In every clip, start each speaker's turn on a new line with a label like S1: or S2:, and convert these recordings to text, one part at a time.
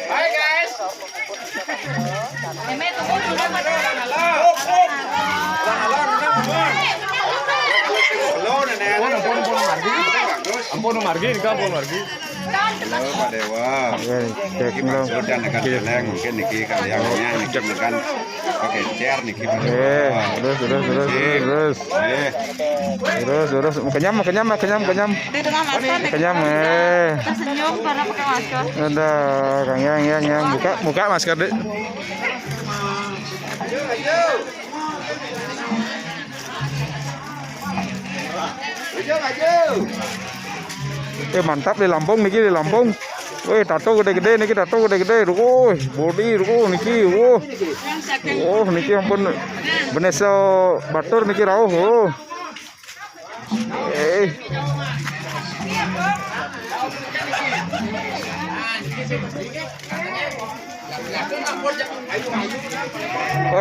S1: Hai guys. Ampun margi ini kan ampun margi.
S2: Halo Pak Dewa. Niki maksud dan akan jelek mungkin niki kaliannya niki kan pakai chair niki Pak Dewa.
S3: Terus. Kenyam.
S4: Senyum karena pakai masker.
S3: Ada, Kang yang buka masker deh. Mantap di Lampung niki di Lampung. Tato gede-gede niki tato gede-gede. Body niki. Niki ampun beneso batur niki rauh.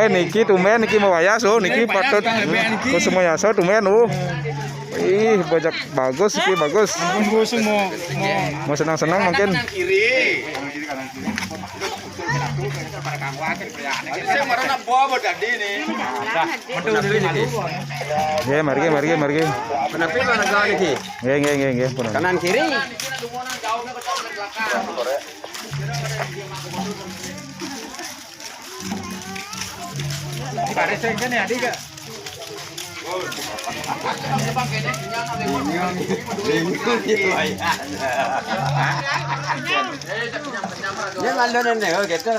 S3: Niki tumben niki mau wayas niki patut ke semua yaso tumben bajak bagus niki bagus. Mau senang-senang mungkin. Margi.
S1: Kanan kiri. Dia malu nih gitu.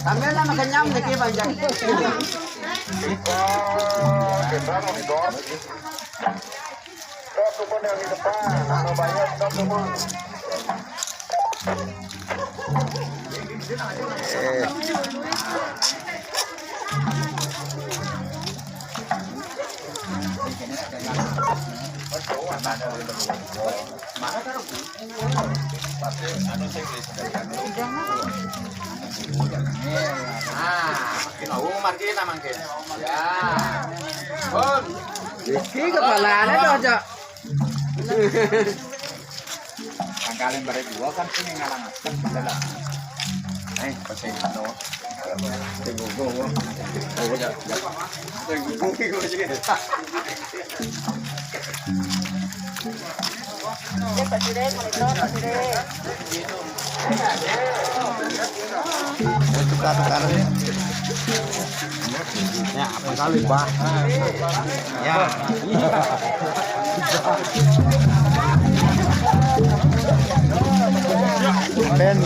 S1: Kami lah makan nyam niki panjang. Kepalanya tuh aja. Tanggalin bare dua kan ini ngalangaskan padahal. Pasti ano. Tegugo. Oh ya. Tegugo sige.
S4: Presiden, monitor, presiden.
S1: Ya, apa kali, Pak? Ya. Ben.